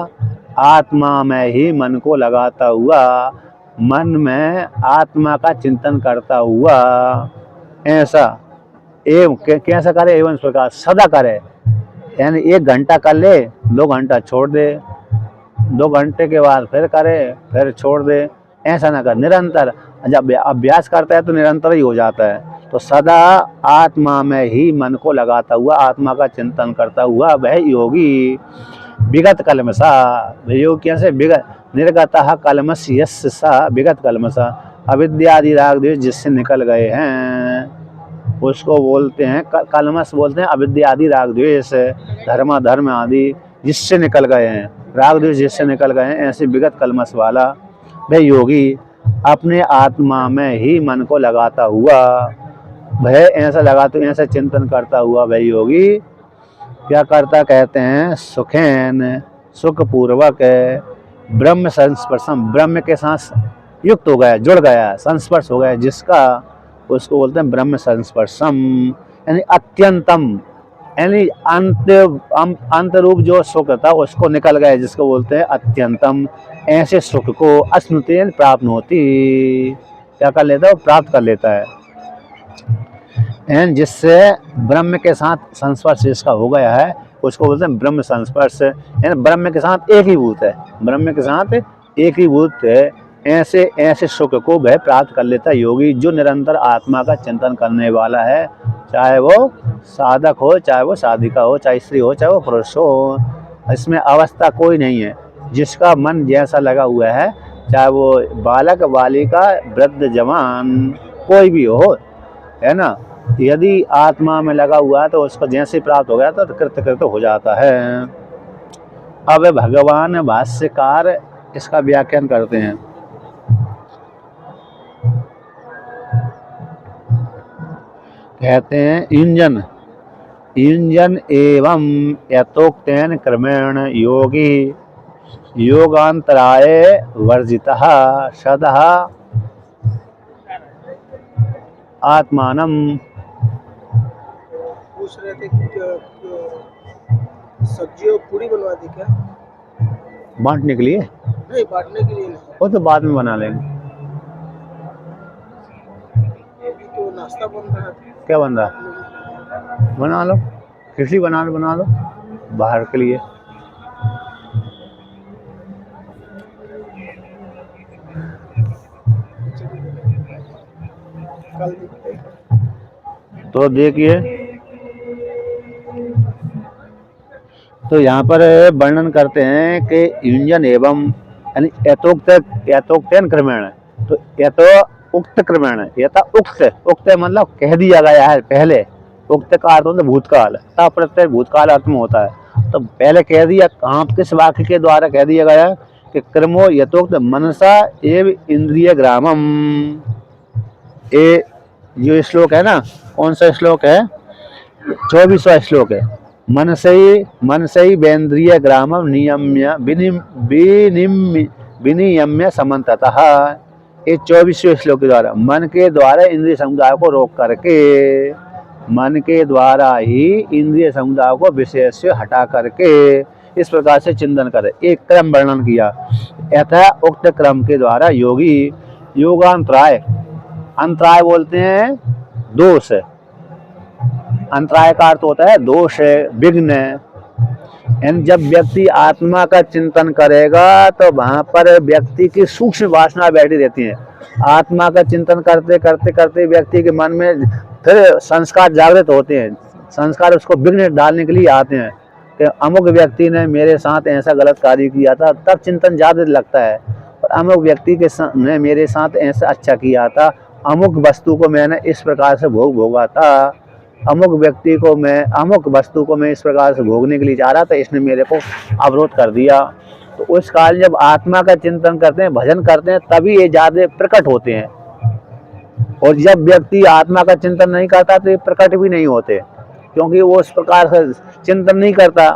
आत्मा में ही मन को लगाता हुआ, मन में आत्मा का चिंतन करता हुआ। ऐसा एवं कैसा करे? एवं इस प्रकार सदा करे। यानी 1 घंटा कर ले, 2 घंटा छोड़ दे, 2 घंटे के बाद फिर करे, फिर छोड़ दे। ऐसा ना कर, निरंतर। जब अभ्यास करता है तो निरंतर ही हो जाता है। तो सदा आत्मा में ही मन को लगाता हुआ, आत्मा का चिंतन करता हुआ वह योगी विगत कल्मषा। योग कैसे? विगत निर्गतः कल्मष यस्य सा विगत कल्मषा। अविद्यादि राग द्वेष जिससे निकल गए हैं उसको बोलते हैं कल्मष, बोलते हैं अविद्यादि राग द्वेष, धर्म आदि जिससे निकल गए हैं, राग द्वेष जिससे निकल गए हैं, ऐसे विगत कल्मष वाला वह योगी अपने आत्मा में ही मन को लगाता हुआ, वह ऐसा लगाते, ऐसा चिंतन करता हुआ वह योगी क्या करता? कहते हैं सुखेन सुखपूर्वक ब्रह्म संस्पर्शम, ब्रह्म के साथ युक्त हो गया, जुड़ गया, संस्पर्श हो गया जिसका, उसको बोलते हैं ब्रह्म संस्पर्शम। यानी अत्यंतम, यानी अंत रूप जो सुख था उसको निकल गया, जिसको बोलते हैं अत्यंतम। ऐसे सुख को अश्नुतेन प्राप्त होती, क्या कर लेता है? वो प्राप्त कर लेता है। एंड जिससे ब्रह्म के साथ संस्पर्श जिसका हो गया है उसको बोलते हैं ब्रह्म संस्पर्श। यानी ब्रह्म के साथ एक ही भूत है, ब्रह्म के साथ एक ही भूत है। ऐसे सुख को वह प्राप्त कर लेता है योगी, जो निरंतर आत्मा का चिंतन करने वाला है, चाहे वो साधक हो, चाहे वो साधिका हो, चाहे स्त्री हो, चाहे वो पुरुष हो। इसमें अवस्था कोई नहीं है। जिसका मन जैसा लगा हुआ है, चाहे वो बालक बालिका वृद्ध जवान कोई भी हो, है ना, यदि आत्मा में लगा हुआ है तो उसको जैसे प्राप्त हो गया तो कृत हो जाता है। अब भगवान भाष्यकार इसका व्याख्यान करते हैं। कहते हैं युञ्जन एवं यथोक्तेन क्रमेण योगी योगांतराय वर्जितः सदः आत्मानं। पूछ रहे थे सब्जी और पूरी बनवा दी क्या? बांटने के लिए? नहीं, बांटने के लिए नहीं, वो तो बाद में बना लेंगे। अभी तो नाश्ता बन रहा था। क्या बन रहा है? बना लो, खिचड़ी बना लो बाहर के लिए। तो देखिए, तो यहाँ पर वर्णन करते हैं कि युञ्जन एवं, यानी यथोक्तेन क्रमेण। तो यथो उक्त क्रमेण, यथा उक्त मतलब कह दिया गया है पहले। उक्त का अर्थ होता है भूतकाल, ता प्रत्यय भूतकाल अर्थ में होता है। तो पहले कह दिया, कहाँ किस वाक्य के द्वारा कह दिया गया कि क्रमो यथोक्त मनसा एव इंद्रिय ग्रामम। ये जो श्लोक है ना, कौन सा श्लोक है? 24वां श्लोक है। मन से ही वेन्द्रिय ग्रामम नियम्य विनियम्य समन्ततः। ये 24वें श्लोक के द्वारा मन के द्वारा इंद्रिय समुदाय को रोक करके, मन के द्वारा ही इंद्रिय समुदाय को विषय से हटा करके इस प्रकार से चिंतन करे। एक क्रम वर्णन किया। यथा उक्त क्रम के द्वारा योगी योगांतराय, अंतराय बोलते हैं दोष, अंतराय का अर्थ होता है दोष, विघ्न, एंड जब व्यक्ति आत्मा का चिंतन करेगा तो वहां पर व्यक्ति की सूक्ष्म वासना बैठी रहती है। आत्मा का चिंतन करते करते करते व्यक्ति के मन में फिर संस्कार जागृत होते हैं। संस्कार उसको विघ्न डालने के लिए आते हैं कि अमुक व्यक्ति ने मेरे साथ ऐसा गलत कार्य किया था, तब चिंतन जागृत लगता है। और अमुक व्यक्ति ने मेरे साथ ऐसा अच्छा किया था, अमुक वस्तु को मैंने इस प्रकार से भोगा था, अमुक व्यक्ति को मैं अमुक वस्तु को मैं इस प्रकार से भोगने के लिए जा रहा था, इसने मेरे को अवरोध कर दिया। तो उस काल जब आत्मा का चिंतन करते हैं, भजन करते हैं, तभी ये ज्यादा प्रकट होते हैं। और जब व्यक्ति आत्मा का चिंतन नहीं करता तो ये प्रकट भी नहीं होते, क्योंकि वो उस प्रकार से चिंतन नहीं करता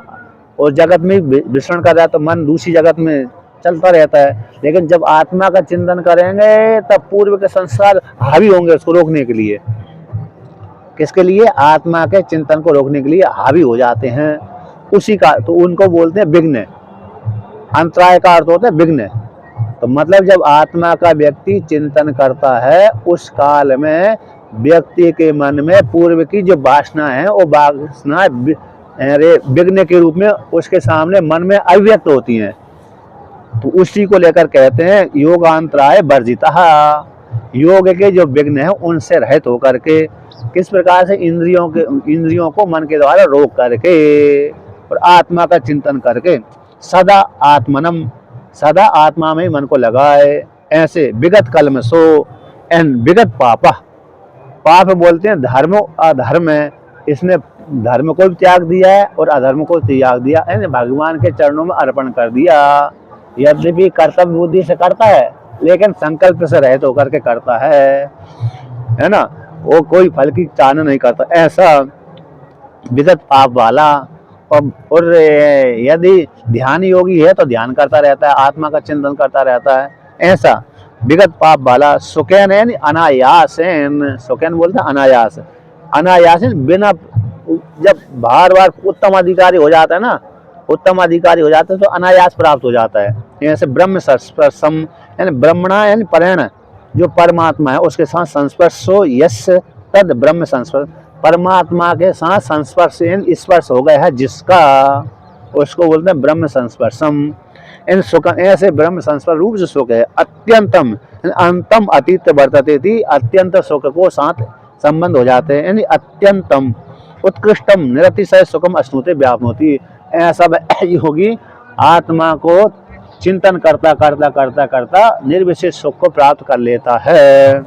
और जगत में विचरण कर रहा है, तो मन दूसरी जगत में चलता रहता है। लेकिन जब आत्मा का चिंतन करेंगे तब पूर्व के संस्कार हावी होंगे उसको रोकने के लिए। किसके लिए? आत्मा के चिंतन को रोकने के लिए हावी हो जाते हैं। उसी का तो उनको बोलते हैं विघ्न। अंतराय का अर्थ होता है विघ्न। तो मतलब जब आत्मा का व्यक्ति चिंतन करता है उस काल में व्यक्ति के मन में पूर्व की जो वासना है वो वासना विघ्न के रूप में उसके सामने मन में अभिव्यक्त होती हैं। तो उसी को लेकर कहते हैं योगांतराय वर्जितः। योग के जो विघ्न है उनसे रहित होकर के, किस प्रकार से? इंद्रियों को मन के द्वारा रोक करके और आत्मा का चिंतन करके सदा आत्मनम, सदा आत्मा में मन को लगाए। ऐसे विगत कलमसो एन विगत पापा। पाप बोलते हैं धर्म अधर्म है, इसने धर्म को भी त्याग दिया है और अधर्म को त्याग दिया, यानी भगवान के चरणों में अर्पण कर दिया। यद्यपि कर्तव्य बुद्धि से करता है लेकिन संकल्प से रहित होकर के करता है ना, वो कोई फल की चाहना नहीं करता। ऐसा विगत पाप वाला। और यदि ध्यान योगी है तो ध्यान करता रहता है, आत्मा का चिंतन करता रहता है। ऐसा विगत पाप वाला सुकैन यानी अनायासेन, सुकैन बोलते हैं अनायास, अनायासेन बिना, जब बार बार उत्तम अधिकारी हो जाता है ना, उत्तम अधिकारी हो जाता है तो अनायास प्राप्त हो जाता है। ऐसे ब्रह्म संस्पर्शम यानी ब्रह्मणा यानी परेण, जो परमात्मा है उसके साथ संस्पर्शो यस तद ब्रह्म संस्पर्श, परमात्मा के साथ संस्पर्श स्पर्श हो गया है जिसका, उसको बोलते हैं ब्रह्म संस्पर्शम। इन सुख ऐसे ब्रह्म संस्पर्श रूप जो सुख है अत्यंतम अंतम अतीत वर्तते थी, अत्यंत सुख को साथ संबंध हो जाते हैं, यानी अत्यंतम उत्कृष्टम निरतिशय सुखम अश्नुते व्यापनोति। ऐसा योगी आत्मा को चिंतन करता करता करता करता निर्विशेष सुख को प्राप्त कर लेता है।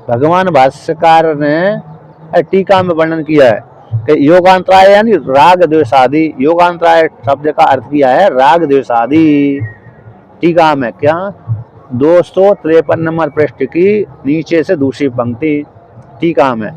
भगवान भाष्यकार ने टीका में वर्णन किया है कि योगांतराय यानी राग द्वेषादि, योगांतराय शब्द का अर्थ किया है राग द्वेषादि। टीका में क्या 253 नंबर पृष्ठ की नीचे से दूसरी पंक्ति टीका में,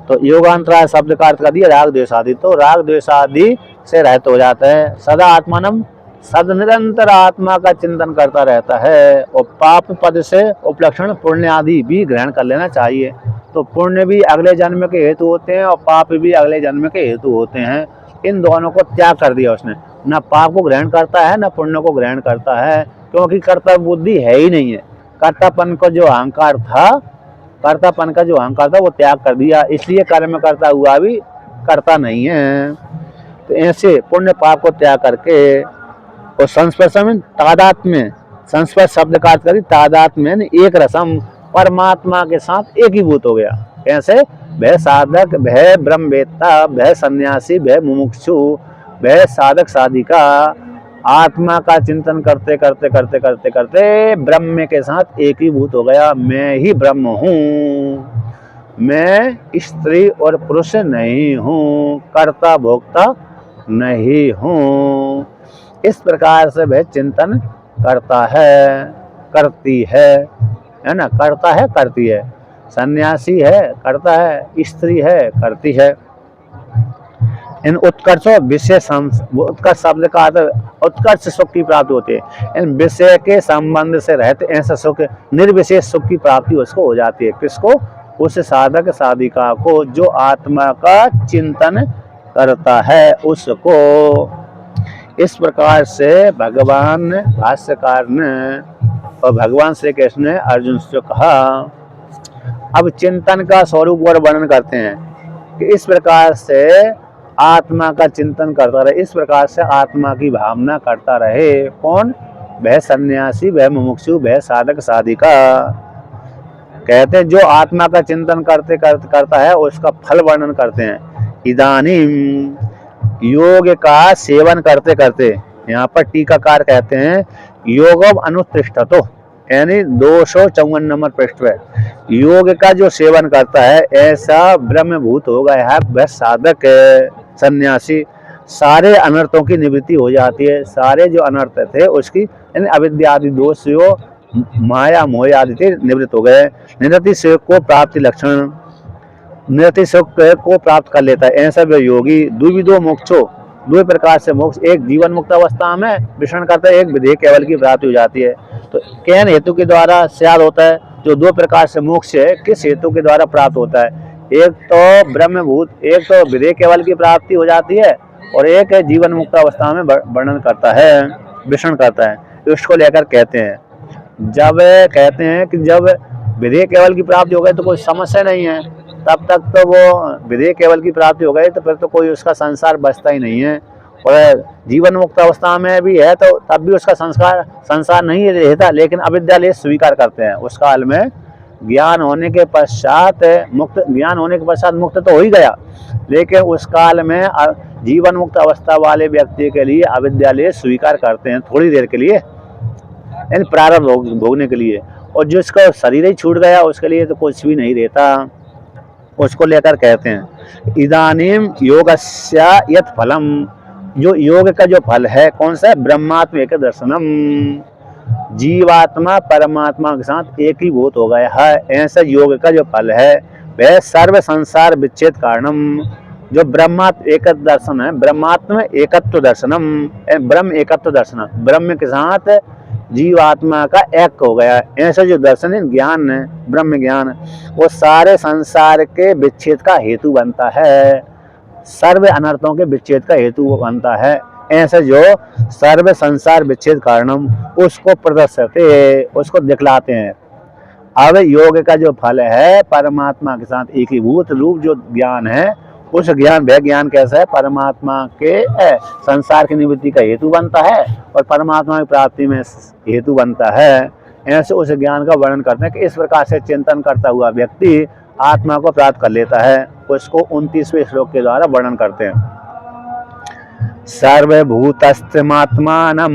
तो योगांतराय शब्द का अर्थ कर दिया राग द्वेषादि। तो राग द्वेषादि से रहित हो जाता है, सदा आत्मानम, सद निरंतर आत्मा का चिंतन करता रहता है। और पाप पद से उपलक्षण पुण्य आदि भी ग्रहण कर लेना चाहिए। तो पुण्य भी अगले जन्म के हेतु होते हैं और पाप भी अगले जन्म के हेतु होते हैं। इन दोनों को त्याग कर दिया उसने, न पाप को ग्रहण करता है न पुण्य को ग्रहण करता है, क्योंकि कर्तव्य बुद्धि है ही नहीं है। कर्तापन का जो अहंकार था, कर्तापन का जो अहंकार था वो त्याग कर दिया, इसलिए कर्म करता हुआ भी करता नहीं है। तो ऐसे पुण्य पाप को त्याग करके और संस्पर्श में तादात्म्य, संस्पर्श शब्द का अर्थ करी तादात्म्य एक रसम, परमात्मा के साथ एकीभूत हो गया। कैसे? भय साधक, भय ब्रह्मवेत्ता, भय सन्यासी, भय मुमुक्षु, भय साधक साधिका आत्मा का चिंतन करते करते करते करते करते ब्रह्म के साथ एकीभूत हो गया। मैं ही ब्रह्म हूँ, मैं स्त्री और पुरुष नहीं हूँ, कर्ता भोक्ता नहीं हूँ। इस प्रकार से वह चिंतन करता है, करती है ना, करता है करती है, सन्यासी है करता है, स्त्री है करती है। इन उत्कर्षों विशेष, उत्कर्ष शब्द का अर्थ उत्कर्ष सुख की प्राप्ति होती है। इन विषय के संबंध से रहते ऐसा सुख निर्विशेष सुख की प्राप्ति उसको हो जाती है। किसको? उस साधक साधिका को जो आत्मा का चिंतन करता है उसको। इस प्रकार से भगवान भाष्यकार ने और भगवान श्री कृष्ण ने अर्जुन से कहा। अब चिंतन का स्वरूप और वर्णन करते हैं कि इस प्रकार से आत्मा का चिंतन करता रहे। इस प्रकार से आत्मा की भावना करता रहे। कौन? वह सन्यासी, वह मुमुक्षु, वह साधक साधिका। कहते हैं जो आत्मा का चिंतन करता है उसका फल वर्णन करते हैं। इदानीम, योग का सेवन करते करते, यहाँ पर टीकाकार कहते हैं योगम अनुतिष्ठतो, यानी 254 नंबर पृष्ठ पे, योग का जो सेवन करता है ऐसा ब्रह्मभूत हो गया है वह साधक सन्यासी। सारे अनर्थों की निवृत्ति हो जाती है। सारे जो अनर्थ थे उसकी, यानी अविद्या आदि दोष जो माया मोह आदि थे, निवृत्त हो गए। निरति सुख को प्राप्ति लक्षण, निरति सुख को प्राप्त कर लेता है ऐसा वह योगी। द्विविधो मोक्षो, दो प्रकार से मोक्ष, एक जीवन मुक्त अवस्था में विचरण करता है, एक विधेय केवल की प्राप्ति हो जाती है। तो कैन हेतु के द्वारा सिद्ध होता है। जो दो प्रकार से मोक्ष है किस हेतु के द्वारा प्राप्त होता है? एक तो ब्रह्मभूत, एक तो विधेय केवल की प्राप्ति हो जाती है, और एक है जीवन मुक्त अवस्था में वर्णन करता है, विचरण करता है। उसको लेकर कहते हैं, जब कहते हैं कि जब विधेय केवल की प्राप्ति हो गई तो कोई समस्या नहीं है, तब तक तो वो विधेय केवल की प्राप्ति हो गई तो फिर तो कोई उसका संसार बचता ही नहीं है। और जीवन मुक्त अवस्था में भी है तो तब भी उसका संसार नहीं रहता, लेकिन अविद्यालय स्वीकार करते हैं। उस काल में ज्ञान होने के पश्चात मुक्त, ज्ञान होने के पश्चात मुक्त तो हो ही गया, लेकिन उस काल में जीवन मुक्त अवस्था वाले व्यक्ति के लिए अविद्यालय स्वीकार करते हैं थोड़ी देर के लिए, यानी प्रारब्ध भोगने के लिए। और जिसका शरीर ही छूट गया उसके लिए तो कुछ भी नहीं रहता। उसको लेकर कहते हैं इदानीम योगस्य यत् फलम, जो योग का जो फल है कौन सा है? ब्रह्मात्म एक दर्शनम, जीवात्मा परमात्मा के साथ एक ही भूत हो गया है, ऐसा योग का जो फल है वह सर्व संसार विच्छेद कारणम। जो ब्रह्मात्म एक दर्शन है, ब्रह्मात्म एकत्व दर्शनम, ब्रह्म एकत्व दर्शन, ब्रह्म के साथ जीवात्मा का एक हो गया, ऐसा जो दर्शन है, ज्ञान है, ब्रह्म ज्ञान, वो सारे संसार के विच्छेद का हेतु बनता है, सर्व अनर्थों के विच्छेद का हेतु बनता है। ऐसा जो सर्व संसार विच्छेद कारणम, उसको प्रदर्शते, उसको दिखलाते हैं। अब योग का जो फल है परमात्मा के साथ एकीभूत रूप जो ज्ञान है, उस ज्ञान, वह ज्ञान कैसा है? परमात्मा के संसार की निवृत्ति का हेतु बनता है और परमात्मा की प्राप्ति में हेतु बनता है। ऐसे उस ज्ञान का वर्णन करते हैं कि इस प्रकार से चिंतन करता हुआ व्यक्ति आत्मा को प्राप्त कर लेता है। उसको 29वें श्लोक के द्वारा वर्णन करते हैं। सर्वभूतस्थमात्मानम,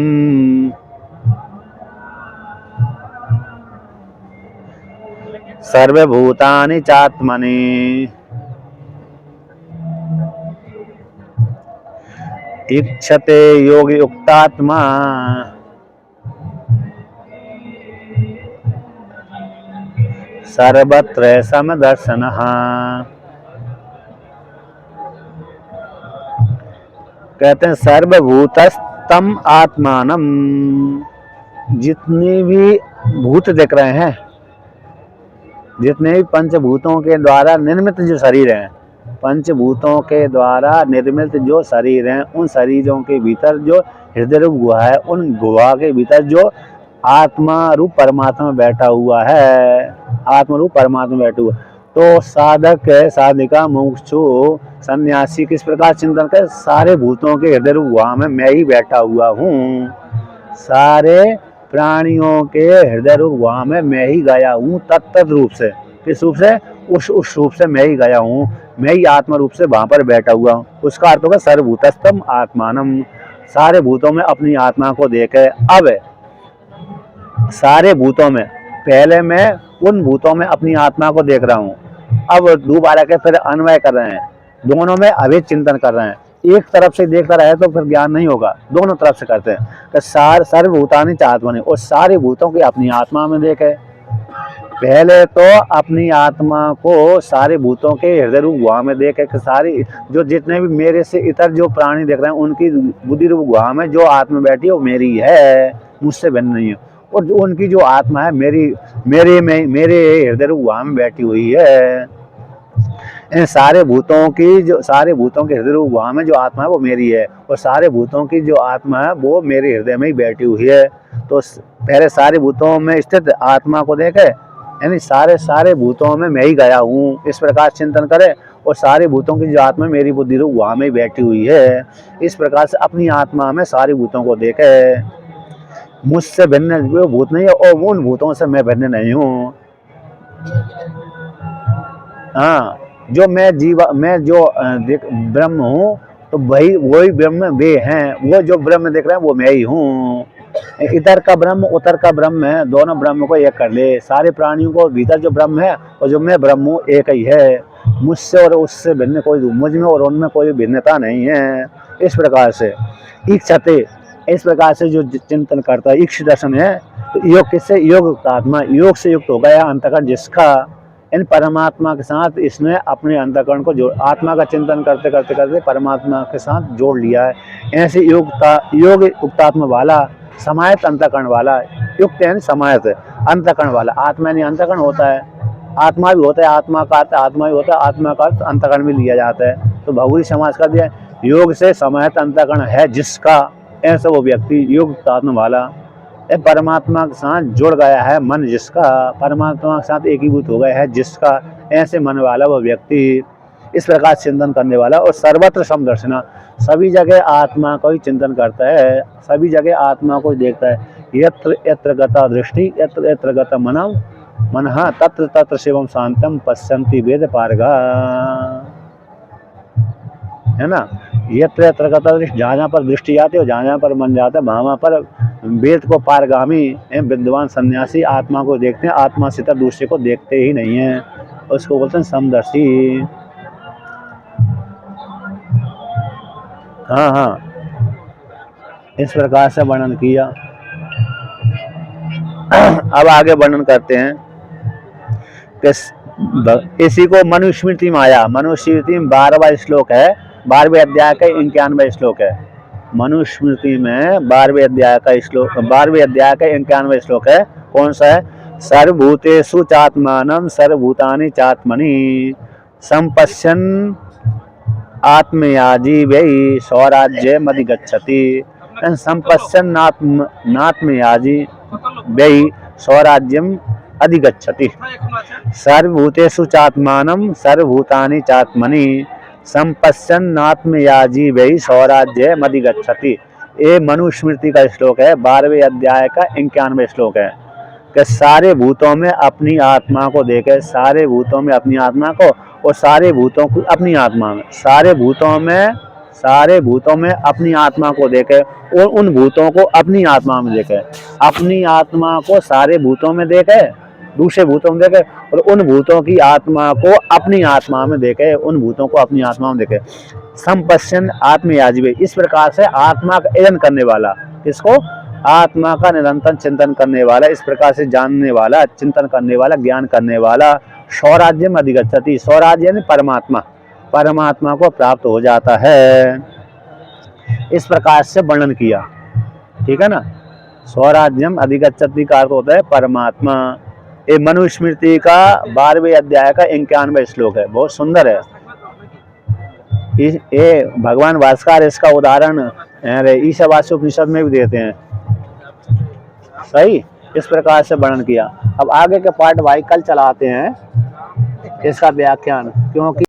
सर्वभूतानि चात्मनि, इच्छते योगी युक्तात्मा, सर्वत्र समदर्शनः। कहते हैं सर्वभूतस्तम आत्मानम, जितने भी भूत दिख रहे हैं, जितने भी पंचभूतों के द्वारा निर्मित जो शरीर हैं, पंचभूतों के द्वारा निर्मित जो शरीर हैं, उन शरीरों के भीतर जो हृदय रूप गुहा है, उन गुहा के भीतर जो आत्मा रूप परमात्मा बैठा हुआ है, आत्मा रूप परमात्मा बैठा हुआ, तो साधक साधिका मुमुक्षु सन्यासी किस प्रकार चिंतन कर? सारे भूतों के हृदय रूप गुहा में मैं ही बैठा हुआ हूँ, सारे प्राणियों के हृदय रूप गुहा में मैं ही गया हूँ, तत्त रूप से, किस रूप से? उस रूप से मैं ही गया हूँ, मैं ही आत्मा रूप से वहां पर बैठा हुआ हूँ। उसका अर्थ होगा सर्वभूतस्थम आत्मानम, सारे भूतों में अपनी आत्मा को देखे। अब सारे भूतों में, पहले मैं उन भूतों में अपनी आत्मा को देख रहा हूँ, अब दोबारा के फिर अन्वय कर रहे हैं, दोनों में अभेद चिंतन कर रहे हैं। एक तरफ से देखता रहे तो फिर ज्ञान नहीं होगा, दोनों तरफ से करते हैं। तो सर्वभूतानि च आत्मनि, और सारे भूतों की अपनी आत्मा में देखे। पहले तो अपनी आत्मा को सारे भूतों के हृदय रूप गुहा में देखे कि सारी जो जितने भी मेरे से इतर जो प्राणी देख रहे हैं उनकी बुद्धि रूप गुहा में जो आत्मा बैठी है वो मेरी है, मुझसे भिन्न नहीं है। और जो उनकी जो आत्मा है मेरे हृदय रूप गुहा में बैठी हुई है। इन सारे भूतों की जो, सारे भूतों के हृदय रूप गुहा में जो आत्मा है वो मेरी है, और सारे भूतों की जो आत्मा है वो मेरे हृदय में ही बैठी हुई है। तो पहले सारे भूतों में स्थित आत्मा को देखे, यानी सारे भूतों में मैं ही गया हूँ, इस प्रकार चिंतन करे। और सारे भूतों की जो आत्मा मेरी बुद्धि रूप वहाँ में बैठी हुई है। इस प्रकार से अपनी आत्मा में सारे भूतों को देखे, मुझसे भिन्न वो भूत नहीं है और उन भूतों से मैं भिन्न नहीं हूँ। हाँ, जो मैं जो ब्रह्म हूँ, तो वही ब्रह्म वे हैं, वो जो ब्रह्म देख रहे हैं वो मैं ही हूँ। इधर का ब्रह्म उधर का ब्रह्म है, दोनों ब्रह्म को एक कर ले। सारे प्राणियों को भीतर जो ब्रह्म है और जो मैं ब्रह्म हूँ एक ही है। मुझसे और उससे भिन्न कोई, मुझ में और उनमें कोई भिन्नता नहीं है। इस प्रकार से इक्षते, इस प्रकार से जो चिंतन करता है, इक्ष दर्शन है, तो योग किससे, योग आत्मा, योग से युक्त हो गया अंतःकरण जिसका, इन परमात्मा के साथ इसने अपने अंतःकरण को जोड़, आत्मा का चिंतन करते करते करते परमात्मा के साथ जोड़ लिया है। ऐसे योग युक्तात्मा वाला, समाहित अंतःकरण वाला, युक्त यानी समाहित, अंतःकरण वाला, आत्मा यानी अंतःकरण होता है, आत्मा भी होता है, आत्मा का अर्थ आत्मा भी होता है, आत्मा का अर्थ अंतःकरण भी लिया जाता है। तो बहुरी समाज कर दिया, योग से समाहित अंतःकरण है जिसका, ऐसा वो व्यक्ति युक्तात्मा वाला, परमात्मा के साथ जुड़ गया है मन जिसका, परमात्मा के साथ एकीभूत हो गया है जिसका, ऐसे मन वाला वो व्यक्ति, इस प्रकार चिंतन करने वाला। और सर्वत्र समदर्शना, सभी जगह आत्मा को ही चिंतन करता है, सभी जगह आत्मा को देखता है। यत्र यत्र गता दृष्टि यत्र यत्र गता मनः तत्र तत्र शिवम शांतम पश्यन्ति वेद पारगा, है ना। यत्र यत्र गता दृष्टि, जहाँ जहाँ पर दृष्टि जाती है, जहाँ जहाँ पर मन जाता है, वहाँ पर वेद को पारगामी विद्वान सन्यासी आत्मा को देखते हैं, आत्मा से तर दूसरे को देखते ही नहीं है, उसको बोलते हैं समदर्शी। हाँ हाँ, इस प्रकार से वर्णन किया। अब आगे वर्णन करते हैं कि इसी को मनुस्मृति में आया। मनुस्मृति में 12वां श्लोक है, 12वें अध्याय का 91वां श्लोक है। मनुस्मृति में 12वें अध्याय का श्लोक, 12वें अध्याय का 91वां श्लोक है। कौन सा है? सर्वभूतेषु चात्मानं सर्वभूतानि चात्मनि संपश्यन् आत्मयाजी वै स्वराज्यम् अधिगच्छति। संपश्यन् आत्मयाजी वै स्वराज्यम् अधिगच्छति। सर्वभूतेषु चात्मानं सर्वभूतानि चात्मनि संपश्यन् आत्मयाजी वै स्वराज्यम् अधिगच्छति। ये मनुस्मृति का श्लोक है, 12वें अध्याय का 91वां श्लोक है कि सारे भूतों में अपनी आत्मा को देखे, सारे भूतों में अपनी आत्मा को, और सारे भूतों को अपनी आत्मा में, सारे भूतों में अपनी आत्मा को देखे और उन भूतों को अपनी आत्मा में देखे। अपनी आत्मा को सारे भूतों में देखे, दूसरे भूतों में देखे, और उन भूतों की आत्मा को अपनी आत्मा में देखे, उन भूतों को अपनी आत्मा में देखे। संपश्यन् आत्मयाजिवे, इस प्रकार से आत्मा का अध्ययन करने वाला, इसको आत्मा का निरंतर चिंतन करने वाला, इस प्रकार से जानने वाला, चिंतन करने वाला, ज्ञान करने वाला, स्वराज्यम् अधिगच्छति। स्वराज्य यानी परमात्मा, परमात्मा को प्राप्त हो जाता है। इस प्रकार से वर्णन किया, ठीक है ना। स्वराज्यम् अधिगच्छति का अर्थ होता है परमात्मा। ये मनुस्मृति का 12वें अध्याय का 91वां श्लोक है, बहुत सुंदर है। ये भगवान भास्कर इसका उदाहरण ईशावास्य उपनिषद में भी देते हैं। सही, इस प्रकार से वर्णन किया। अब आगे के पार्ट भाई कल चलाते हैं इसका व्याख्यान, क्योंकि